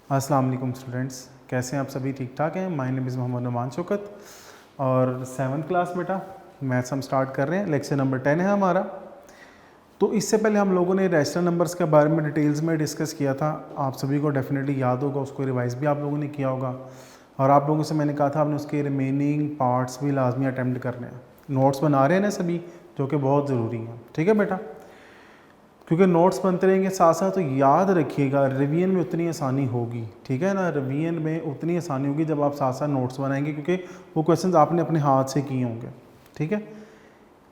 अस्सलाम वालेकुम स्टूडेंट्स, कैसे हैं आप सभी? ठीक ठाक हैं। My name is Mohammad Numan Shaukat और 7th क्लास बेटा मैथ्स हम स्टार्ट कर रहे हैं। लेक्चर नंबर 10 है हमारा। तो इससे पहले हम लोगों ने रैशनल नंबर्स के बारे में डिटेल्स में डिस्कस किया था। आप सभी को डेफिनेटली याद होगा, उसको रिवाइज भी आप लोगों ने किया होगा और आप लोगों से मैंने कहा था आपने उसके रिमेनिंग पार्ट्स भी लाजमी अटैम्प्ट करने हैं। नोट्स बना रहे हैं ना सभी, जो कि बहुत ज़रूरी हैं। ठीक है बेटा, क्योंकि नोट्स बनते रहेंगे साथ साथ, तो याद रखिएगा रिवीजन में उतनी आसानी होगी। ठीक है ना, रिवीजन में उतनी आसानी होगी जब आप साथ साथ नोट्स बनाएंगे, क्योंकि वो क्वेश्चंस आपने अपने हाथ से किए होंगे। ठीक है,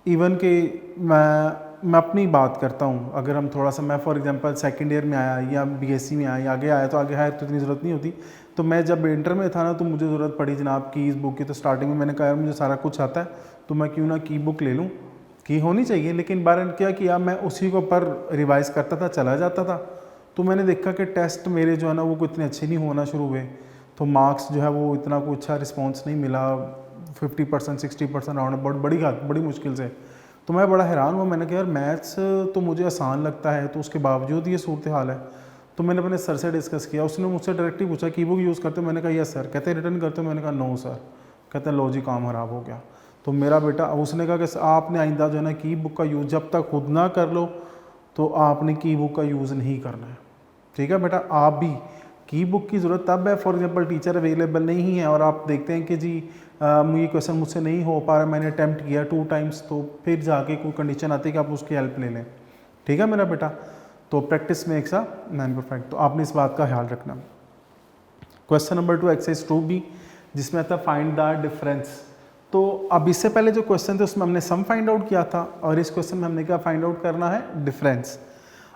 इवन कि मैं अपनी बात करता हूँ, अगर हम थोड़ा सा, मैं फॉर एग्जांपल सेकंड ईयर में आया या बीएससी में आया या आगे आया, तो आगे हायर तो इतनी ज़रूरत नहीं होती। तो मैं जब इंटर में था ना, तो मुझे ज़रूरत पड़ी जनाब की इस बुक की। तो स्टार्टिंग में मैंने कहा यार मुझे सारा कुछ आता है, तो मैं क्यों ना की बुक ले लूँ, की होनी चाहिए। लेकिन बार क्या किया, मैं उसी को पर रिवाइज़ करता था, चला जाता था। तो मैंने देखा कि टेस्ट मेरे जो है ना वो इतने अच्छे नहीं होना शुरू हुए, तो मार्क्स जो है वो इतना कोई अच्छा रिस्पॉन्स नहीं मिला। 50% 60% राउंड बड़ी मुश्किल से। तो मैं बड़ा हैरान हुआ। मैंने कहा यार मैथ्स तो मुझे आसान लगता है, तो उसके बावजूद ये सूरत हाल है। तो मैंने अपने सर से डिस्कस किया। उसने मुझसे डायरेक्टली पूछा की बुक यूज़ करते हो? मैंने कहा यस सर। कहते रिटर्न करते हो? मैंने कहा नो सर। कहते लो जी काम ख़राब हो गया। तो मेरा बेटा, उसने कहा कि आपने आइंदा जो है ना की बुक का यूज़ जब तक खुद ना कर लो तो आपने की बुक का यूज़ नहीं करना है। ठीक है बेटा, आप भी की बुक की ज़रूरत तब है, फॉर एग्जांपल टीचर अवेलेबल नहीं है और आप देखते हैं कि जी ये क्वेश्चन मुझसे नहीं हो पा रहा, मैंने अटैम्प्ट किया 2 टाइम्स, तो फिर जाके कोई कंडीशन आती है कि आप उसकी हेल्प ले लें। ठीक है मेरा बेटा, तो practice makes a man perfect, तो आपने इस बात का ख्याल रखना। क्वेश्चन नंबर 2 एक्सरसाइज 2B, जिसमें आता फाइंड द डिफरेंस। तो अब इससे पहले जो क्वेश्चन थे उसमें हमने सम फाइंड आउट किया था और इस क्वेश्चन में हमने क्या फाइंड आउट करना है? डिफरेंस।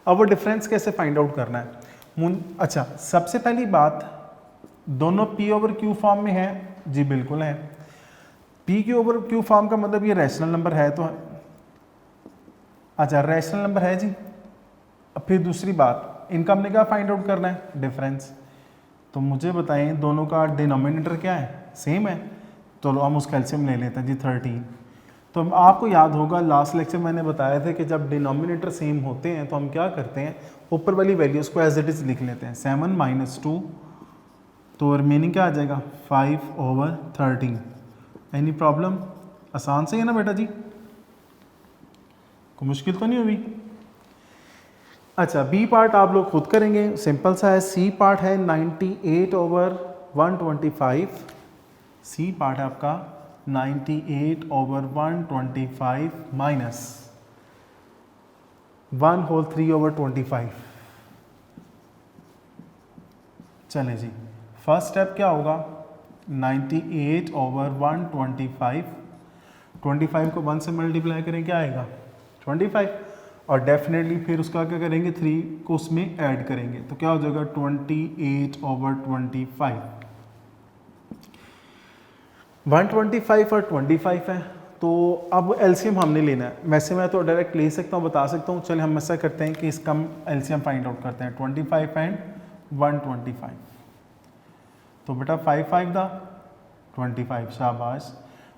अब वो डिफरेंस कैसे फाइंड आउट करना है? अच्छा, सबसे पहली बात, दोनों P/Q फॉर्म में है जी? बिल्कुल है। P/Q फॉर्म का मतलब ये रैशनल नंबर है, तो अच्छा रैशनल नंबर है जी। अब फिर दूसरी बात, इनका हमने क्या फाइंड आउट करना है? डिफरेंस। तो मुझे बताएं दोनों का डिनोमिनेटर क्या है? सेम है। तो हम उसका एलसीएम ले लेते हैं जी 13। तो आपको याद होगा लास्ट लेक्चर मैंने बताया था कि जब डिनोमिनेटर सेम होते हैं तो हम क्या करते हैं, ऊपर वाली वैल्यूज को एज इट इज़ लिख लेते हैं। 7 - 2, तो रिमेनिंग क्या आ जाएगा? 5/13। Any problem? आसान से है ना बेटा जी, कोई मुश्किल तो नहीं हुई? अच्छा, बी पार्ट आप लोग खुद करेंगे, सिंपल सा है। सी पार्ट है 98/125। सी पार्ट है आपका 98/125 माइनस 1/3/25। चलें जी, फर्स्ट स्टेप क्या होगा? 98/125, 25 को 1 से मल्टीप्लाई करें, क्या आएगा? 25। और डेफिनेटली फिर उसका क्या करेंगे? 3 को उसमें ऐड करेंगे, तो क्या हो जाएगा? 28/25। 125 और 25 है, तो अब एलसीएम हमने लेना है। वैसे मैं तो डायरेक्ट ले सकता हूँ, बता सकता हूँ। चलिए हम ऐसा करते हैं कि इसका हम एलसीएम फाइंड आउट करते हैं। 25 एंड 125। तो बेटा 5 × 25, शाबाश।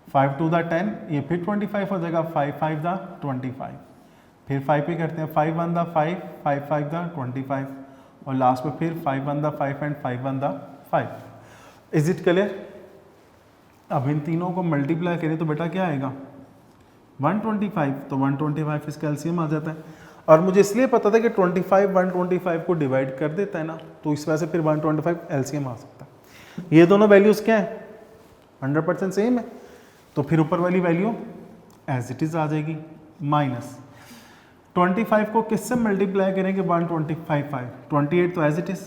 5 × 10, ये फिर 25 हो जाएगा। 5 × 25, फिर 5 पे करते हैं। 5 × 5, 5 × 25 और लास्ट में फिर 5 × 5 एंड 5 × 5। Is it clear? अब इन तीनों को मल्टीप्लाई करें तो बेटा क्या आएगा? 125। तो 125 इसका एलसीएम आ जाता है। और मुझे इसलिए पता था कि 25 125 को डिवाइड कर देता है ना, तो इस वजह से फिर 125 एलसीएम आ सकता है। ये दोनों वैल्यूज क्या है? 100% सेम है, तो फिर ऊपर वाली वैल्यू एज इट इज आ जाएगी। माइनस 25 को किससे मल्टीप्लाई करेंगे? 125 28, तो एज इट इज।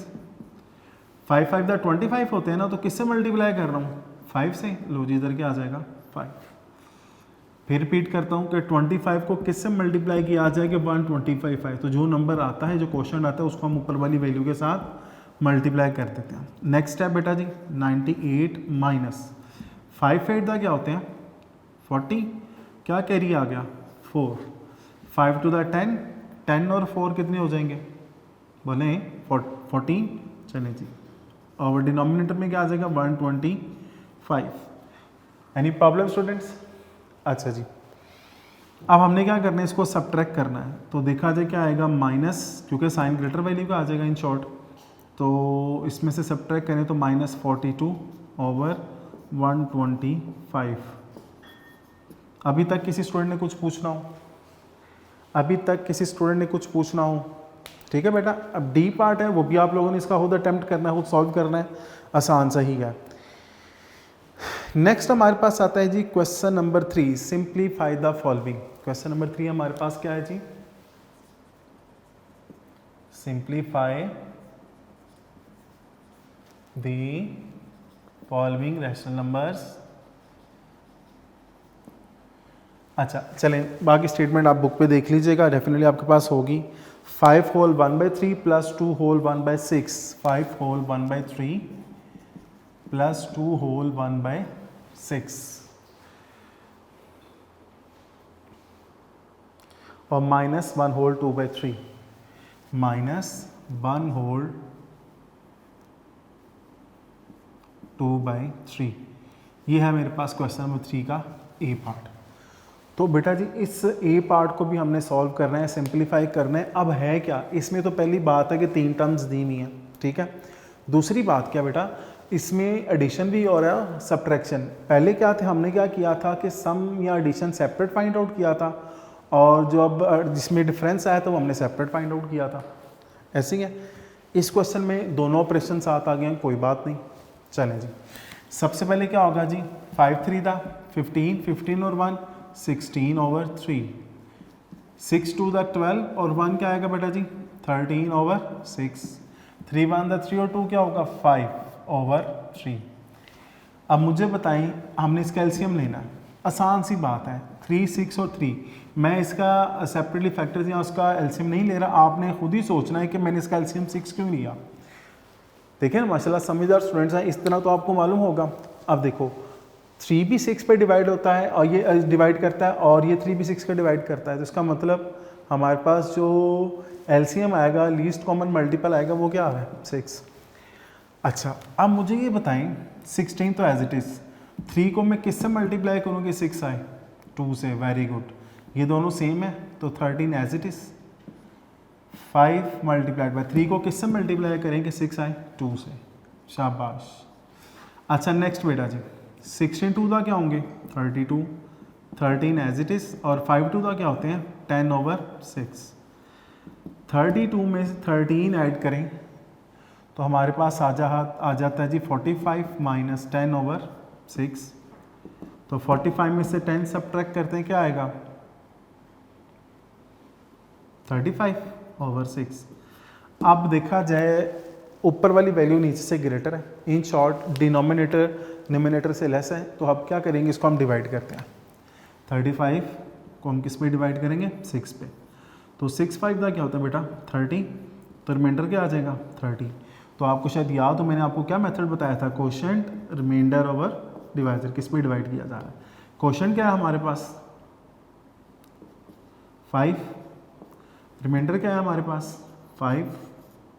5 5 25 होते हैं ना, तो किससे मल्टीप्लाई कर रहा हूँ? 5 से। लो जी, इधर क्या आ जाएगा? 5। फिर रिपीट करता हूँ कि 25 को किससे मल्टीप्लाई किया आ जाएगा? 125। तो जो नंबर आता है, जो क्वेश्चन आता है, उसको हम ऊपर वाली वैल्यू के साथ मल्टीप्लाई कर देते हैं। नेक्स्ट स्टेप बेटा जी, 98 माइनस 5 8 क्या होते हैं? 40। क्या कैरी आ गया? 4। 5 × 10, 10 और 4 कितने हो जाएंगे? बोले 14। चलें जी, और डिनोमिनेटर में क्या आ जाएगा? 125। Any problem students? अच्छा जी, अब हमने क्या करना है, इसको सब्ट्रैक्ट करना है। तो देखा जाए क्या आएगा? माइनस, क्योंकि साइन ग्रेटर वैल्यू का आ जाएगा इन शॉर्ट। तो इसमें से सब्ट्रैक्ट करें तो -42 ओवर 125। अभी तक किसी स्टूडेंट ने कुछ पूछना हो? अभी तक किसी स्टूडेंट ने कुछ पूछना हो? ठीक है बेटा, अब डी पार्ट है वो भी आप लोगों ने इसका खुद अटेम्प्ट करना है, खुद सॉल्व करना है, आसान सा ही है। नेक्स्ट हमारे पास आता है जी question number 3, simplify the following. Question number 3 हमारे पास क्या है जी? Simplify the following rational numbers. अच्छा चलें, बाकी स्टेटमेंट आप बुक पे देख लीजिएगा, डेफिनेटली आपके पास होगी। 5 whole 1/3 plus 2 whole 1/6, 5 whole 1/3 plus 2 whole 1/6 और -1 होल 2/3, -1 होल 2/3। ये है मेरे पास क्वेश्चन नंबर 3 का ए पार्ट। तो बेटा जी इस ए पार्ट को भी हमने सॉल्व करना है, सिंप्लीफाई करना है। अब है क्या इसमें? तो पहली बात है कि 3 टर्म्स दी हुई हैं, ठीक है। दूसरी बात क्या बेटा, इसमें एडिशन भी हो रहा है, सब्ट्रैक्शन। पहले क्या थे, हमने क्या किया था कि सम या एडिशन सेपरेट फाइंड आउट किया था, और जो अब जिसमें डिफरेंस आया था वो हमने सेपरेट फाइंड आउट किया था। ऐसे ही है इस क्वेश्चन में, दोनों ऑपरेशन साथ आ गए हैं, कोई बात नहीं। चलें जी, सबसे पहले क्या होगा जी, 5 3 था 15, 15 और 1 16 ओवर 3, 6 2 था 12 और 1 क्या आएगा बेटा जी 13 ओवर 6, 3 1 था 3 और 2 क्या होगा 5 ओवर 3। अब मुझे बताएं, हमने इसका एलसीएम लेना है, आसान सी बात है, 3 6 और 3। मैं इसका सेपरेटली फैक्टर्स या उसका एलसीएम नहीं ले रहा, आपने खुद ही सोचना है कि मैंने इसका एलसीएम 6 क्यों लिया। देखिए ना माशाल्लाह समझदार स्टूडेंट्स हैं, इस तरह तो आपको मालूम होगा। अब देखो 3 भी 6 पे डिवाइड होता है और ये डिवाइड करता है, और ये 3 भी 6 का डिवाइड करता है, तो इसका मतलब हमारे पास जो एलसीएम आएगा, लीस्ट कॉमन मल्टीपल आएगा, वो क्या है 6। अच्छा अब मुझे ये बताएं, 16 तो एज इट इज़, 3 को मैं किससे मल्टीप्लाई करूँ कि 6 आए? 2 से। वेरी गुड, ये दोनों सेम है, तो 13 as it is. 5 multiplied by 3 को किससे मल्टीप्लाई करेंगे 6 आए? 2 से। शाबाश। अच्छा नेक्स्ट बेटा जी, 16 2 का क्या होंगे 32, 13 एज इट इज़, और 5 2 का क्या होते हैं 10 ओवर 6। 32 में से 13 ऐड करें तो हमारे पास आ जाता है जी 45 माइनस 10 ओवर 6। तो 45 में से 10 सब्ट्रैक्ट करते हैं, क्या आएगा 35 ओवर 6। अब देखा जाए ऊपर वाली वैल्यू नीचे से ग्रेटर है, इन शॉर्ट डिनोमिनेटर न्यूमिनेटर से लेस है, तो अब क्या करेंगे, इसको हम डिवाइड करते हैं। 35 को हम किस पे डिवाइड करेंगे 6 पे, तो 6 5 का क्या होता है बेटा 30, तो रिमाइंडर क्या आ जाएगा 30। तो आपको शायद याद हो, मैंने आपको क्या मेथड बताया था, कोशेंट रिमाइंडर ओवर डिवाइजर, किस पे डिवाइड किया जा रहा है। कोशेंट क्या है हमारे पास 5, रिमाइंडर क्या है हमारे पास 5,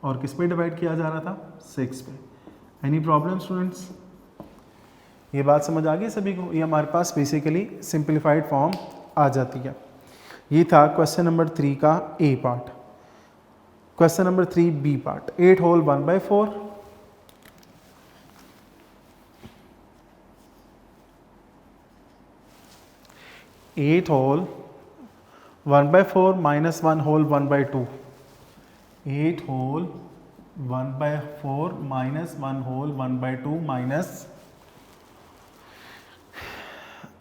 और किस पे डिवाइड किया जा रहा था 6 पे। Any problem students? ये बात समझ आ गई सभी को? ये हमारे पास बेसिकली सिंप्लीफाइड फॉर्म आ जाती है। ये था क्वेश्चन नंबर 3 का A part. Question number 3 B part, 8 whole 1/4, 8 whole 1/4 minus 1 whole 1/2, 8 whole 1/4 minus 1 whole 1/2 minus,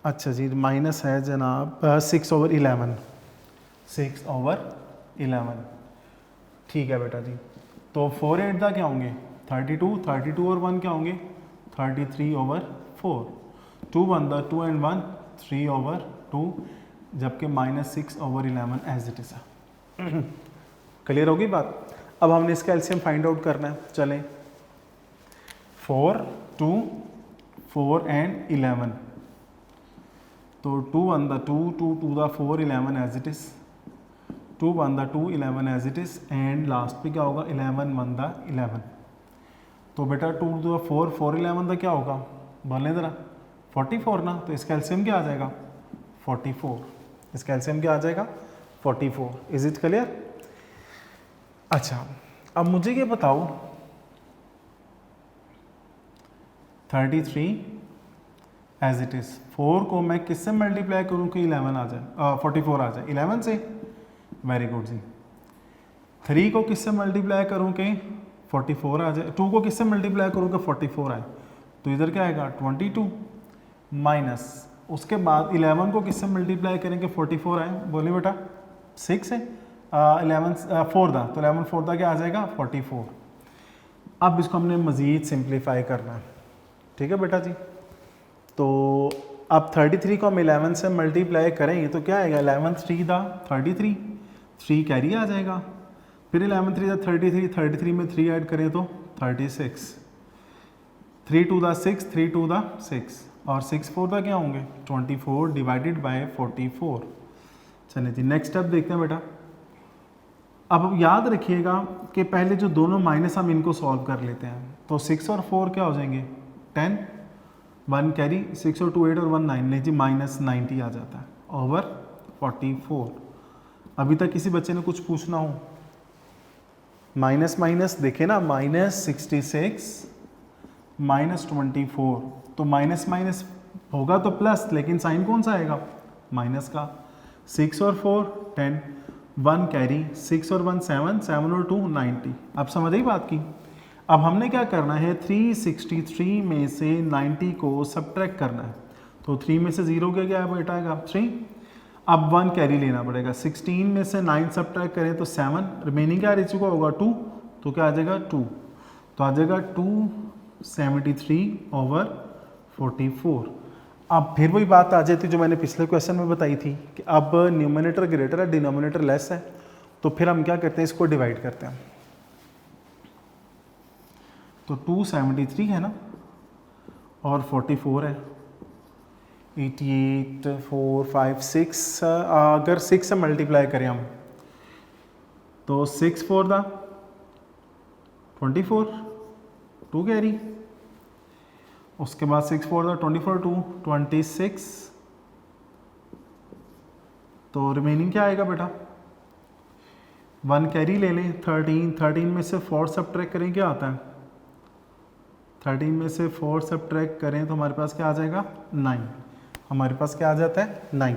अच्छा जी माइनस है जनाब 6 ओवर 11, 6 ओवर 11। ठीक है बेटा जी, तो 4 8 का क्या होंगे 32, 32 और 1 क्या होंगे 33 ओवर 4, 2 1 द 2 एंड 1 3 ओवर 2, जबकि -6 ओवर 11 एज इट इज़ है। क्लियर होगी बात? अब हमने इसका एलसीएम फाइंड आउट करना है। चलें 4 2 4 एंड 11, तो 2 1 द 2 2 2 द 4 11 एज इट इज़, 2 1 द 2 11 as it is, and last पे क्या होगा 11 1 द 11। तो बेटा 2 2 4 4 11 का क्या होगा बोलें ज़रा 44 ना, तो इसका एलसीएम क्या आ जाएगा 44, इसका एलसीएम क्या आ जाएगा 44। Is it clear? अच्छा अब मुझे ये बताओ 33 एज इट इज़। 4 को मैं किससे मल्टीप्लाई करूँ कि 11 आ जाए 44 आ जाए? 11 से। वेरी गुड जी। 3 को किससे मल्टीप्लाई करूँ कि 44 आ जाए? 2 को किससे मल्टीप्लाई करूँ कि 44 आए? तो इधर क्या आएगा 22 माइनस उसके बाद 11 को किससे मल्टीप्लाई करेंगे 44 आए? बोलिए बेटा 6 है 11 4 था, तो 11 4 था क्या आ जाएगा 44। अब इसको हमने मज़ीद सिंप्लीफाई करना है, ठीक है बेटा जी। तो अब 33 को हम 11 से मल्टीप्लाई करेंगे तो क्या आएगा 11 3 था 33, 3 कैरी आ जाएगा, फिर 11 3 था 33, 33 में 3 ऐड करें तो 36, 3 2 था 6, 3 2 था 6 और 6 4 था क्या होंगे 24 डिवाइडेड बाय 44। चलिए जी नेक्स्ट स्टेप देखते हैं बेटा। अब याद रखिएगा कि पहले जो दोनों माइनस हम इनको सॉल्व कर लेते हैं, तो 6 और 4 क्या हो जाएंगे 10, 1 कैरी, 6 और 2 8 और 1 9, नहीं जी माइनस 90 आ जाता है ओवर 44। अभी तक किसी बच्चे ने कुछ पूछना हो? माइनस माइनस देखे ना, माइनस 66 माइनस 24, तो माइनस माइनस होगा तो प्लस, लेकिन साइन कौन सा आएगा माइनस का। 6 और 4 10, 1 कैरी, 6 और 1 7, 7 और 2 90। अब समझ आई बात की। अब हमने क्या करना है 363 में से 90 को सब्ट्रैक्ट करना है, तो 3 में से 0 क्या है बेटा आएगा 3। अब 1 कैरी लेना पड़ेगा, 16 में से 9 सब्ट्रैक्ट करें तो 7, रिमेनिंग क्या रह चुका होगा 2, तो क्या आ जाएगा 2, तो आ जाएगा 273 ओवर 44। अब फिर वही बात आ जाती जो मैंने पिछले क्वेश्चन में बताई थी कि अब न्यूमरेटर ग्रेटर है डिनोमिनेटर लेस है, तो फिर हम क्या करते हैं इसको डिवाइड करते हैं। तो 273 है ना और 44 है, 88 4 5 6, अगर 6 से मल्टीप्लाई करें हम तो 6 4 था 24, 2 कैरी, उसके बाद 6 4 था 24 2 26, तो रिमेनिंग क्या आएगा बेटा 1 कैरी ले लें 13, 13 में से 4 सब्ट्रैक्ट करें क्या आता है 13 में से 4 सब्ट्रैक्ट करें तो हमारे पास क्या आ जाएगा 9, हमारे पास क्या आ जाता है 9।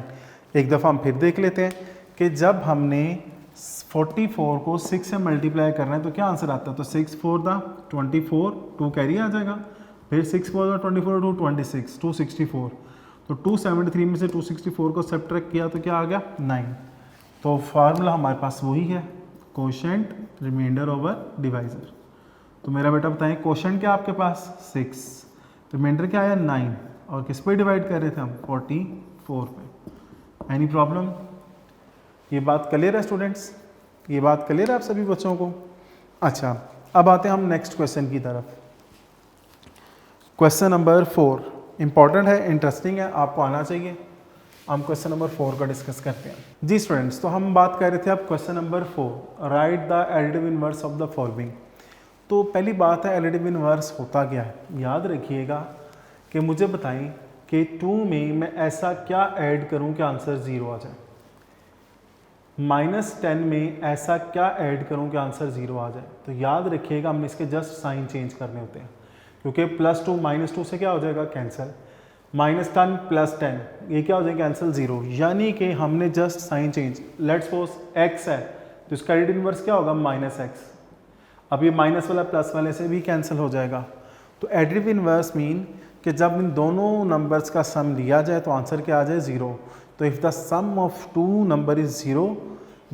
एक दफ़ा हम फिर देख लेते हैं कि जब हमने 44 को 6 से मल्टीप्लाई करना है तो क्या आंसर आता है, तो 6 4 था 24, 2 कैरी आ जाएगा, फिर 6 4 था 24 2 26, 264, तो 273 में से 264 को सब्ट्रैक्ट किया तो क्या आ गया 9। तो फार्मूला हमारे पास वही है कोशेंट रिमाइंडर ओवर डिवाइजर। तो मेरा बेटा बताएं कोशेंट क्या आपके पास 6, रिमाइंडर क्या आया 9 और किस पे डिवाइड कर रहे थे हम 44 पे। Any problem? ये बात क्लियर है स्टूडेंट्स, ये बात क्लियर है आप सभी बच्चों को? अच्छा अब आते हैं हम नेक्स्ट क्वेश्चन की तरफ। क्वेश्चन नंबर 4 इंपॉर्टेंट है, इंटरेस्टिंग है, आपको आना चाहिए। हम क्वेश्चन नंबर 4 का डिस्कस करते हैं जी स्टूडेंट्स। तो हम बात कर रहे थे अब question number 4, right the additive inverse of the following. तो पहली बात है एडिटिव इनवर्स होता क्या है, याद रखिएगा कि मुझे बताएं कि 2 में मैं ऐसा क्या ऐड करूं कि आंसर 0 आ जाए, -10 में ऐसा क्या ऐड करूं कि आंसर 0 आ जाए। तो याद रखिएगा हम इसके जस्ट साइन चेंज करने होते हैं, क्योंकि +2 -2 से क्या हो जाएगा कैंसिल, -10 + 10 ये क्या हो जाएगा कैंसिल 0, यानी कि हमने just sign change. Let's suppose x है तो इसका एडिटिव इनवर्स क्या होगा -x, अब ये माइनस वाला प्लस वाले से भी कैंसिल हो जाएगा। तो एडिटिव इनवर्स मीन कि जब इन दोनों नंबर्स का सम लिया जाए तो आंसर क्या आ जाए 0। तो if the sum of 2 number is 0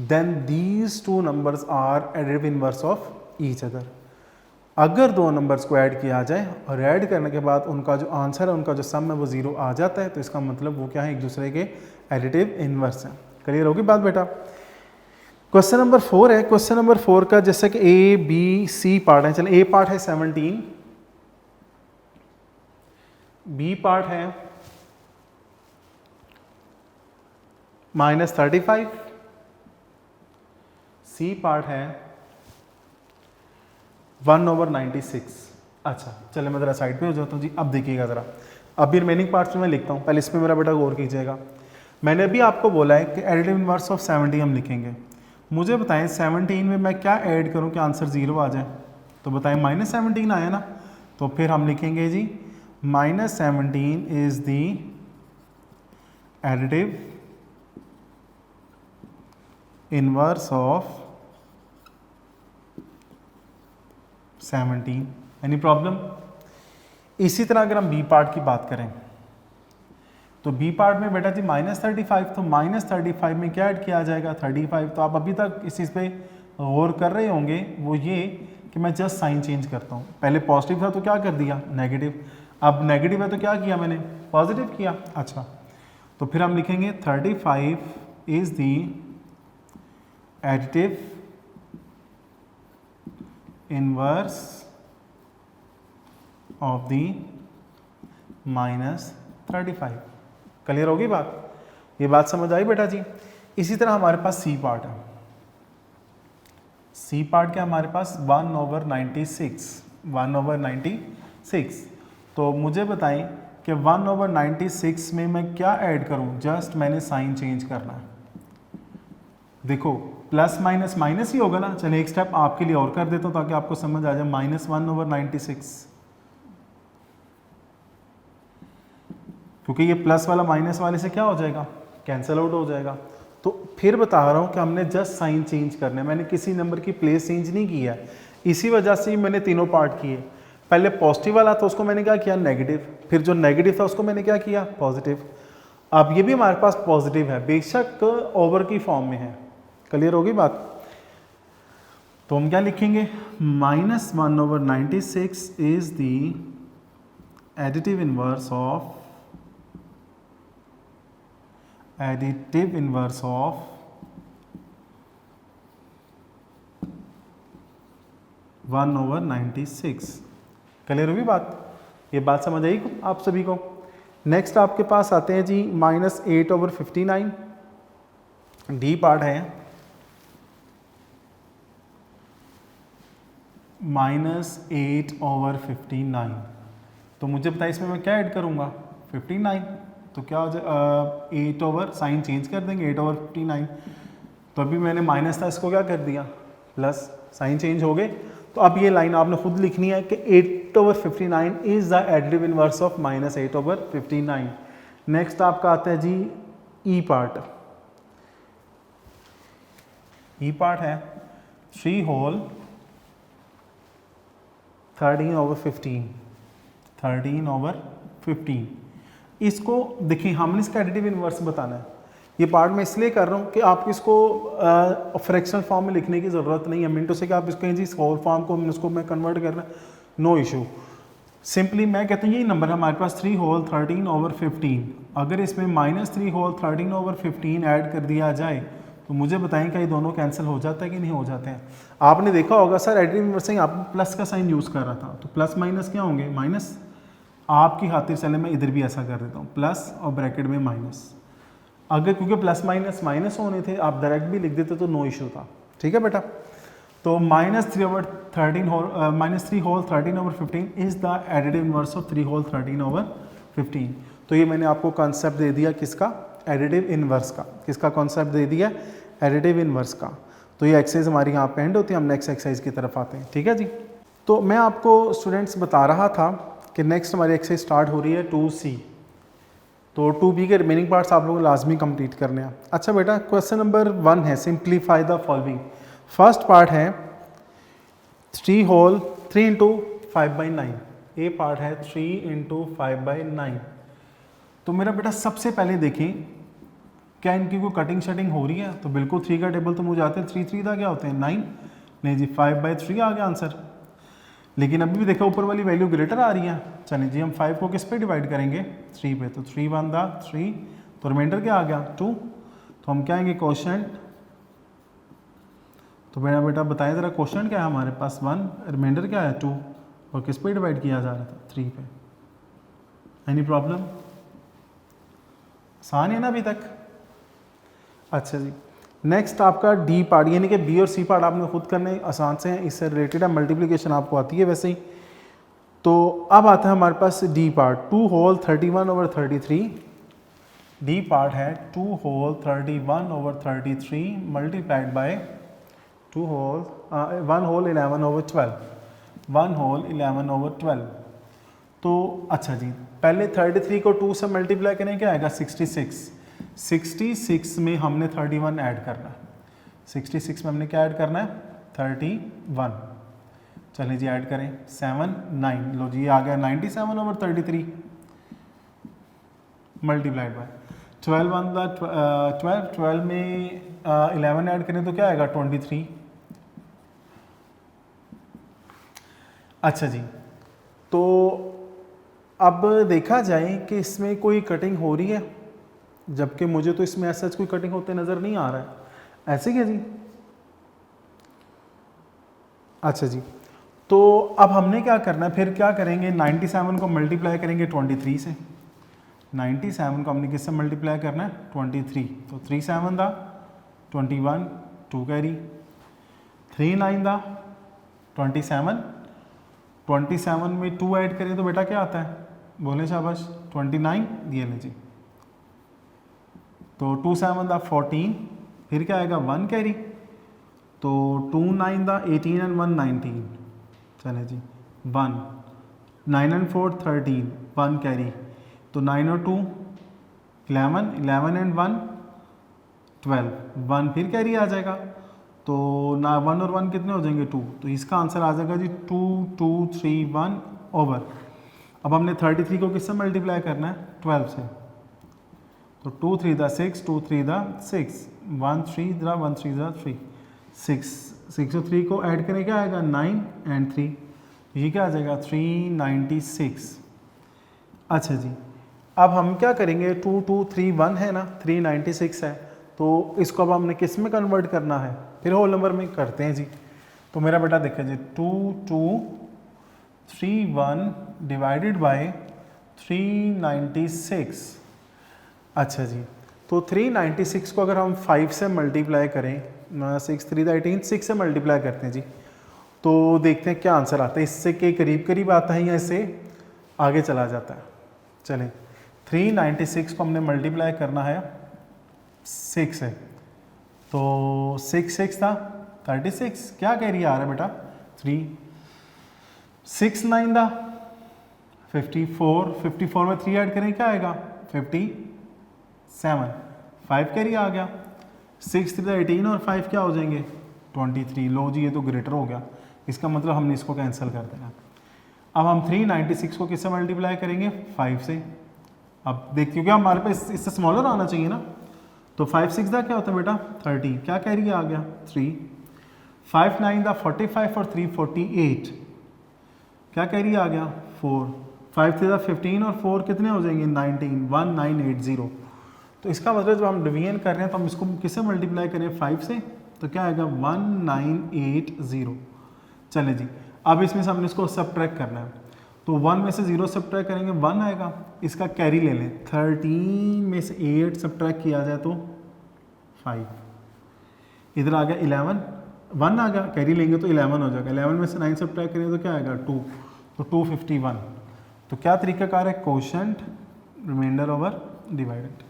then these 2 numbers are additive inverse of each other. अगर 2 नंबर्स को ऐड किया जाए और ऐड करने के बाद उनका जो आंसर है उनका जो सम है वो 0 आ जाता है, तो इसका मतलब वो क्या है एक दूसरे के एडिटिव इनवर्स हैं। क्लियर होगी बात बेटा? क्वेश्चन नंबर 4 है। क्वेश्चन नंबर 4 का जैसे कि ए बी सी पार्ट है, चलो ए पार्ट है 17, बी पार्ट है -35, सी पार्ट है 1/96। अच्छा चले मैं ज़रा साइड पे हो जाता हूँ जी। अब देखिएगा ज़रा, अभी रिमेनिंग पार्ट्स में मैं लिखता हूँ, पहले इसमें मेरा बेटा गौर कीजिएगा। मैंने अभी आपको बोला है कि एडिटिव इनवर्स ऑफ 70 हम लिखेंगे। मुझे बताएं 17 में मैं क्या ऐड करूं कि आंसर 0 आ जाए, तो बताएं -17 आया ना, तो फिर हम लिखेंगे जी minus 17 is the additive inverse of 17। Any problem? इसी तरह अगर हम बी पार्ट की बात करें तो बी पार्ट में बेटा जी -35, तो -35 में क्या ऐड किया जाएगा 35। तो आप अभी तक इस चीज़ पे गौर कर रहे होंगे, वो ये कि मैं जस्ट साइन चेंज करता हूँ। पहले पॉजिटिव था तो क्या कर दिया नेगेटिव, अब नेगेटिव है तो क्या किया मैंने पॉजिटिव किया। अच्छा, तो फिर हम लिखेंगे 35 is the additive inverse of the -35। Clear होगी बात? ये बात समझ आई बेटा जी? इसी तरह हमारे पास सी पार्ट है। सी पार्ट क्या हमारे पास 1/96, 1/96। तो मुझे बताएं कि 1/96 में मैं क्या ऐड करूं, जस्ट मैंने साइन चेंज करना है। देखो प्लस माइनस माइनस ही होगा ना। चलिए एक स्टेप आपके लिए और कर देता हूं ताकि आपको समझ आ जाए। -1/96, क्योंकि ये प्लस वाला माइनस वाले से क्या हो जाएगा कैंसिल आउट हो जाएगा। तो फिर बता रहा हूं कि हमने जस्ट साइन चेंज करना है, मैंने किसी नंबर की प्लेस चेंज नहीं किया है। इसी वजह से ही मैंने तीनों पार्ट किए। पहले पॉजिटिव वाला था उसको मैंने क्या किया नेगेटिव, फिर जो नेगेटिव था उसको मैंने क्या किया पॉजिटिव। अब ये भी हमारे पास पॉजिटिव है, बेशक ओवर की फॉर्म में है। क्लियर होगी बात? तो हम क्या लिखेंगे -1/96 is the additive inverse of 1/96। Clear होगी बात? ये बात समझ आई आप सभी को? नेक्स्ट आपके पास आते हैं जी -8/59। डी पार्ट है -8/59। तो मुझे बताइए इसमें मैं क्या ऐड करूंगा 59। तो क्या हो जाए 8 ओवर साइन चेंज कर देंगे 8/59। तो अभी मैंने माइनस था इसको क्या कर दिया प्लस, साइन चेंज हो गए। तो अब ये लाइन आपने खुद लिखनी है कि 8/59 is the additive inverse of -8/59। Next आपका आता है जी ई पार्ट। ई पार्ट है 3 होल 13/15, 13/15। इसको देखिए हमने इसका एडिटिव इनवर्स बताना है। ये पार्ट मैं इसलिए कर रहा हूँ कि आपको इसको फ्रैक्शनल फॉर्म में लिखने की ज़रूरत नहीं है। मिनटों से कि आप इसको जी होल फॉर्म को इसको मैं कन्वर्ट करना, नो इशू। सिंपली मैं कहता हूँ ये नंबर हमारे पास 3 होल 13/15। अगर इसमें -3 होल 13/15 ऐड कर दिया जाए तो मुझे बताएं क्या ये दोनों कैंसिल हो जाता है कि नहीं हो जाते हैं? आपने देखा होगा सर एडिटिव इनवर्स में आप प्लस का साइन यूज़ कर रहा था, तो प्लस माइनस क्या होंगे माइनस। आपकी खातिर चले मैं इधर भी ऐसा कर देता हूँ, प्लस और ब्रैकेट में माइनस। अगर क्योंकि प्लस माइनस माइनस होने थे आप डायरेक्ट भी लिख देते तो नो इशू था। ठीक है बेटा? तो -3 whole 13/15 is the additive inverse of 3 whole 13/15। तो ये मैंने आपको कॉन्सेप्ट दे दिया किसका, एडिटिव इनवर्स का। किसका कॉन्सेप्ट दे दिया, एडिटिव इनवर्स का। तो ये एक्सरसाइज हमारी यहाँ पे एंड होती है, हम नेक्स्ट एक्सरसाइज की तरफ आते हैं। ठीक है जी? तो मैं आपको स्टूडेंट्स बता रहा था कि नेक्स्ट हमारी एक्सरसाइज स्टार्ट हो रही है 2C। तो 2B के रिमेनिंग पार्ट्स आप लोग लाजमी कंप्लीट करने हैं। अच्छा बेटा क्वेश्चन नंबर 1 है simplify the following. First part है 3 होल 3 × 5/9। ए पार्ट है 3 × 5/9। तो मेरा बेटा सबसे पहले देखें क्या इनकी कोई कटिंग शटिंग हो रही है? तो बिल्कुल 3 का टेबल तो मुझे आते हैं 3 3 था क्या होते हैं 9। नहीं जी 5/3 आ गया आंसर। लेकिन अभी भी देखा ऊपर वाली वैल्यू ग्रेटर आ रही है। चलिए जी हम 5 को किस पे डिवाइड करेंगे 3 पे। तो 3 1 दा 3, तो रिमाइंडर क्या आ गया 2। तो हम क्या आएंगे क्वोशंट। तो मेरा बेटा बताएं ज़रा क्वोशंट क्या है हमारे पास 1, रिमाइंडर क्या है 2, और किस पे डिवाइड किया जा रहा था 3 पे। Any problem? आसान है ना अभी तक? अच्छा जी नेक्स्ट आपका डी पार्ट, यानी कि बी और सी पार्ट आपने खुद करने आसान से हैं, इससे रिलेटेड है। मल्टीप्लिकेशन आपको आती है वैसे ही। तो अब आता है हमारे पास D part 2 whole 31/33। D part है 2 whole 31/33 multiplied by 1 whole 11/12, 1 whole 11/12। तो अच्छा जी, पहले 33 को 2 से मल्टीप्लाई करें, क्या आएगा 66। 66 में हमने 31 ऐड करना है। 66 में हमने क्या ऐड करना है 31। चलिए जी ऐड करें 7 9, लो जी आ गया 97 over 33 multiplied by 12 one the 12, 12 में 11 ऐड करें तो क्या आएगा 23। अच्छा जी, तो अब देखा जाए कि इसमें कोई कटिंग हो रही है, जबकि मुझे तो इसमें ऐसा कोई कटिंग होते नज़र नहीं आ रहा है। ऐसे क्या जी? अच्छा जी, तो अब हमने क्या करना है, फिर क्या करेंगे 97 को मल्टीप्लाई करेंगे 23 से। 97 को हमने किससे मल्टीप्लाई करना है 23, तो 3 7 दा 21, 2 कैरी, 3 9 दा 27, 27 में 2 ऐड करें तो बेटा क्या आता है, बोले शाबाश 29, ये ले जी। तो 2 7 दा 14, फिर क्या आएगा 1 कैरी, तो 2 9 दा 18 एंड 1 19, चले जी 1, 9 एंड 4 13, 1 कैरी, तो 9 और 2 11, 11 एंड 1 12, 1 फिर कैरी आ जाएगा, तो ना 1 और 1 कितने हो जाएंगे 2, तो इसका आंसर आ जाएगा जी 2 2 3 1 ओवर। अब हमने 33 को किससे मल्टीप्लाई करना है 12 से, तो 2 3 दा 6, 2 3 दा 6, 1 3 दा 1 3 दा 3, 6 6 और 3 को ऐड करें क्या आएगा 9 एंड 3, ये क्या आ जाएगा 396। अच्छा जी, अब हम क्या करेंगे 2 2 3 1 है ना, 396 है, तो इसको अब हमने किस में कन्वर्ट करना है, फिर होल नंबर में करते हैं जी। तो मेरा बेटा देखिए जी 2 2 3 1 डिवाइडेड बाय 396। अच्छा जी, तो 396 को अगर हम 5 से मल्टीप्लाई करें, 6 3 18, 6 से मल्टीप्लाई करते हैं जी, तो देखते हैं क्या आंसर आता है, इससे के करीब करीब आता है या इससे आगे चला जाता है। चलें 396 को हमने मल्टीप्लाई करना है 6 से, तो 6 6 था 36, क्या कैरी आ रहा है बेटा 3, 6 9 था 54, 54 में 3 ऐड करें क्या आएगा 57, 5 कैरी आ गया, 6 3 18 और 5 क्या हो जाएंगे 23। लो जी ये तो ग्रेटर हो गया, इसका मतलब हमने इसको कैंसिल कर देना। अब हम 396 को किससे मल्टीप्लाई करेंगे 5 से। अब देख क्योंकि हमारे पास इससे स्मॉलर आना चाहिए ना, तो 5 6 दा क्या होता है बेटा 30, क्या कैरी आ गया 3, 5 9 दा 45 और 3 48, क्या कैरी आ गया 4, 5 3 दा 15 और 4 कितने हो जाएंगे 19, 1980। तो इसका मतलब जब हम डिवीजन कर रहे हैं तो हम इसको किससे मल्टीप्लाई करें 5 से, तो क्या आएगा 1980। चले जी, अब इसमें से हमने इसको सब्ट्रैक्ट करना है, तो 1 में से 0 सब्ट्रैक्ट करेंगे 1 आएगा, इसका कैरी ले लें, 13 में से 8 सब्ट्रैक्ट किया जाए तो 5, इधर आ गया 11, 1 आ गया, कैरी लेंगे तो 11 हो जाएगा, 11 में से 9 सब्ट्रैक्ट करेंगे तो क्या आएगा 2, तो 251। तो क्या तरीकाकार है कोशेंट रिमाइंडर ओवर डिवाइडेड।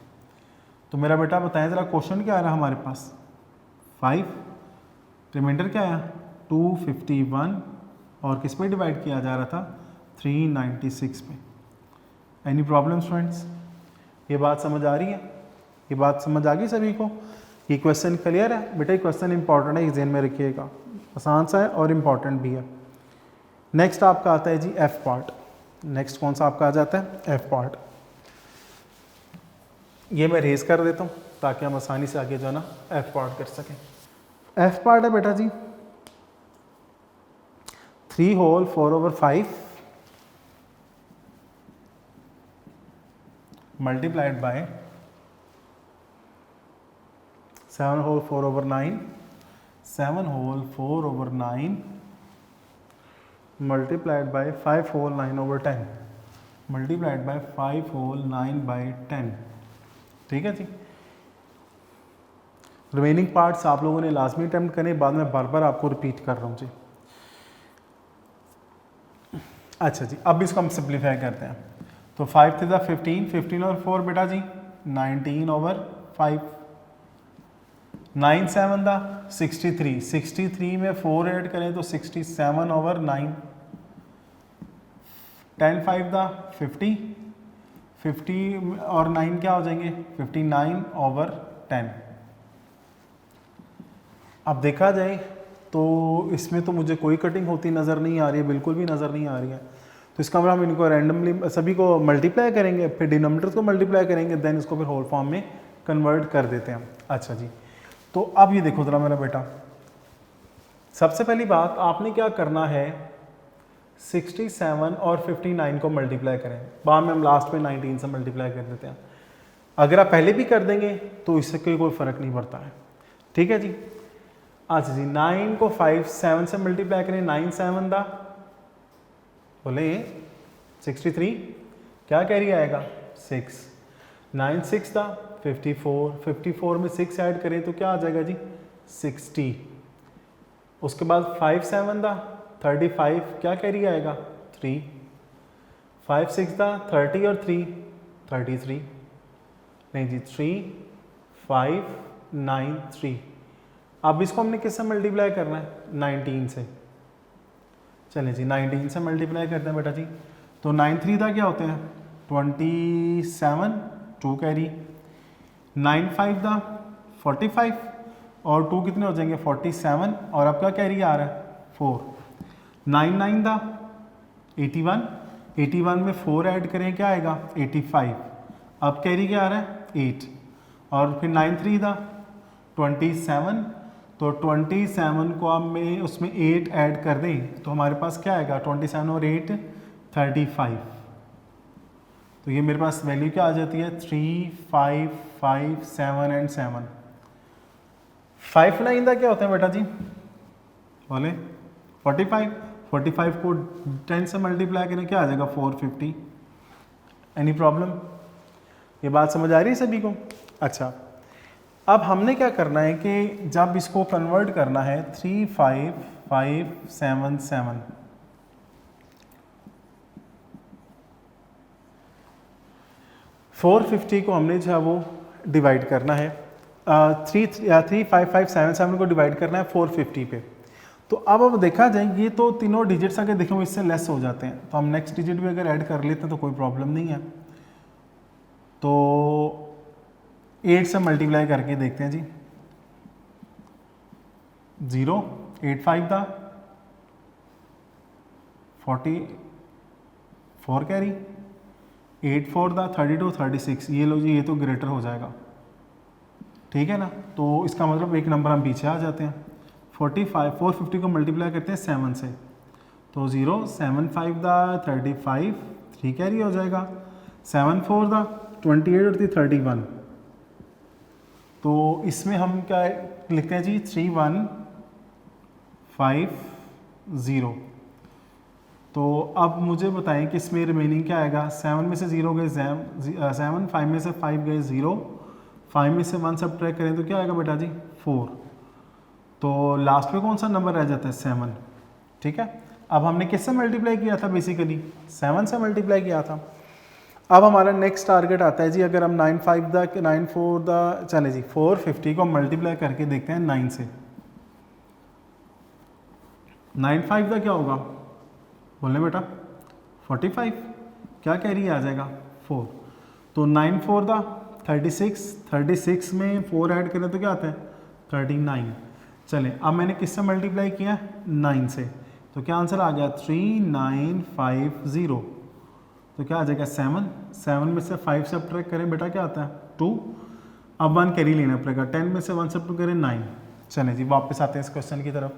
तो मेरा बेटा बताएं ज़रा क्वेश्चन क्या आ रहा है हमारे पास 5, रिमाइंडर क्या आया 251 और किस पे डिवाइड किया जा रहा था 396 पे। एनी प्रॉब्लम स्टूडेंट्स, ये बात समझ आ रही है, ये बात समझ आ गई सभी को, ये क्वेश्चन क्लियर है बेटा, ये क्वेश्चन इंपॉर्टेंट है, एग्जाम में रखिएगा, आसान सा है और इम्पॉर्टेंट भी है। नेक्स्ट आपका आता है जी एफ पार्ट। नेक्स्ट कौन सा आपका आ जाता है एफ पार्ट, ये मैं रेज कर देता हूँ ताकि हम आसानी से आगे जो है ना एफ पार्ट कर सकें। एफ पार्ट है बेटा जी 3 whole 4 over 5 multiplied by 7 whole 4 over 9, 7 whole 4 over 9 multiplied by 5 whole 9 over 10 multiplied by 5 whole 9 by 10। ठीक है जी, रिमेनिंग पार्ट्स आप लोगों ने लाजमी अटेम्प्ट करें, बाद में बार बार आपको रिपीट कर रहा हूँ जी। अच्छा जी, अब इसको हम सिंप्लीफाई करते हैं, तो 5 थे 15, 15 और 4 बेटा जी 19 ओवर 5, 9 7 दा 63, 63 में 4 ऐड करें तो 67 ओवर 9, 10 5 दा 50, 50 और 9 क्या हो जाएंगे 59/10। अब देखा जाए तो इसमें तो मुझे कोई कटिंग होती नज़र नहीं आ रही है, बिल्कुल भी नज़र नहीं आ रही है। तो इसका मतलब हम इनको रैंडमली सभी को मल्टीप्लाई करेंगे, फिर डिनोमिनेटर को मल्टीप्लाई करेंगे, देन इसको फिर होल फॉर्म में कन्वर्ट कर देते हैं। अच्छा जी, तो अब ये देखो ज़रा मेरा बेटा, सबसे पहली बात आपने क्या करना है, 67 और 59 को मल्टीप्लाई करें, बाद में हम लास्ट में 19 से मल्टीप्लाई कर देते हैं। अगर आप पहले भी कर देंगे तो इससे कोई फ़र्क नहीं पड़ता है, ठीक है जी। अच्छा जी, 9 को 5 7 से मल्टीप्लाई करें, 9 7 दा बोले 63, क्या कैरी आएगा 6, 9 6 दा 54, 54 में 6 ऐड करें तो क्या आ जाएगा जी 60। उसके बाद 5 7 दा 35, क्या कैरी आएगा 3, 5 6 दा 30 और 3 33, नहीं जी 3 5 9 3। अब इसको हमने किससे मल्टीप्लाई करना है 19 से। चलिए जी 19 से मल्टीप्लाई करते हैं बेटा जी। तो 9 3 दा क्या होते हैं 27, 2 कैरी, 9 5 दा 45 और 2 कितने हो जाएंगे 47 और आपका कैरी आ रहा है 4, 9 9 दा 81, 81 में 4 ऐड करें क्या आएगा 85, अब कैरी क्या आ रहा है 8 और फिर 9 3 दा 27, तो 27 को अब में उसमें 8 ऐड कर दें तो हमारे पास क्या आएगा 27 और 8 35। तो ये मेरे पास वैल्यू क्या आ जाती है 3 5 5 7 एंड 7। 5 9 का क्या होता है बेटा जी बोले 45, 45 को 10 से मल्टीप्लाई करें क्या आ जाएगा 450। एनी प्रॉब्लम, ये बात समझ आ रही है सभी को। अच्छा, अब हमने क्या करना है कि जब इसको कन्वर्ट करना है 3 5 5 7 7, फोर 450 को हमने जो है वो डिवाइड करना है 3 5 5 7 7 को डिवाइड करना है 450 पे। तो अब देखा जाए ये तो तीनों डिजिट्स अगर देखें इससे लेस हो जाते हैं, तो हम नेक्स्ट डिजिट भी अगर ऐड कर लेते हैं तो कोई प्रॉब्लम नहीं है। तो 8 से मल्टीप्लाई करके देखते हैं जी 0 8 5 दा 44 कैरी, 8 4 दा 32 36, ये लो जी ये तो ग्रेटर हो जाएगा, ठीक है ना। तो इसका मतलब एक नंबर हम पीछे आ जाते हैं। 450 को मल्टीप्लाई करते हैं 7 से, तो 0 7 5 दा 35 3 कैरी हो जाएगा, 7 4 दा 28 और 31। तो इसमें हम क्या लिखते हैं जी 3 1 5 0। तो अब मुझे बताएं कि इसमें रिमेनिंग क्या आएगा, 7 में से 0 गए 7, 5 में से 5 गए 0, 5 में से 1 सब्ट्रैक्ट करें तो क्या आएगा बेटा जी 4। तो लास्ट में कौन सा नंबर रह जाता है 7, ठीक है। अब हमने किससे मल्टीप्लाई किया था बेसिकली 7 से मल्टीप्लाई किया था। अब हमारा नेक्स्ट टारगेट आता है जी, अगर हम 9 5 दा 9 4 दा चले जी 450 को मल्टीप्लाई करके देखते हैं 9 से। 9 5 दा क्या होगा बोलने बेटा 45, क्या कैरी आ जाएगा 4। तो 9 4 दा 36, 36 में 4 ऐड करें तो क्या आता है 39। चले अब मैंने किससे मल्टीप्लाई किया 9 से, तो क्या आंसर आ गया 3950। तो क्या आ जाएगा 7, 7 में से 5 सब्ट्रैक्ट करें बेटा क्या आता है 2, अब 1 कैरी लेना पड़ेगा, 10 में से 1 सब्ट्रैक्ट करें 9। चलें जी वापस आते हैं इस क्वेश्चन की तरफ।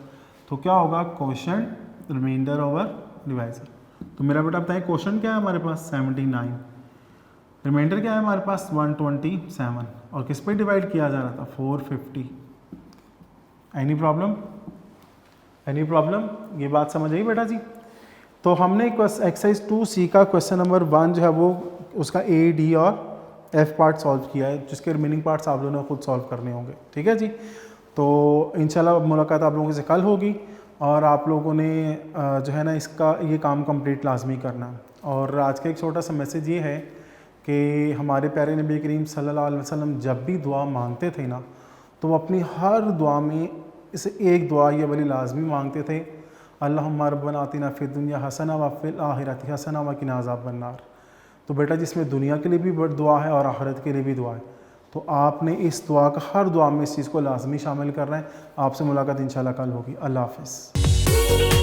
तो क्या होगा क्वेश्चन रिमाइंडर ओवर डिवाइजर। तो मेरा बेटा बताएं क्वेश्चन क्या है हमारे पास 79, रिमाइंडर क्या है हमारे पास 127 और किस पे डिवाइड किया जा रहा था 450। एनी प्रॉब्लम, एनी प्रॉब्लम, ये बात समझ आई बेटा जी। तो हमने एक्सरसाइज 2C का क्वेश्चन नंबर 1 जो है वो उसका A, D और F पार्ट सॉल्व किया है, जिसके रिमेनिंग पार्ट्स आप लोगों ने खुद सॉल्व करने होंगे, ठीक है जी। तो इंशाल्लाह मुलाकात आप लोगों से कल होगी और आप लोगों ने जो है ना इसका ये काम कंप्लीट लाजमी करना। और आज का एक छोटा सा मैसेज ये है कि हमारे प्यारे नबी करीम सल्लल्लाहु अलैहि वसल्लम जब भी दुआ मांगते थे ना, तो वो अपनी हर दुआ में इसे एक दुआ ये वाली लाजमी मांगते थे, अल्लाहुम्मा रब्बना आतिना फिद दुनिया हसना व फिल आखिरति हसना व किना अज़ाबन नार। तो बेटा जिसमें दुनिया के लिए भी दुआ है और आखिरत के लिए भी दुआ है, तो आपने इस दुआ का हर दुआ में इस चीज़ को लाजमी शामिल करना है। आपसे मुलाकात इंशाल्लाह कल होगी। अल्लाह हाफ़िज़।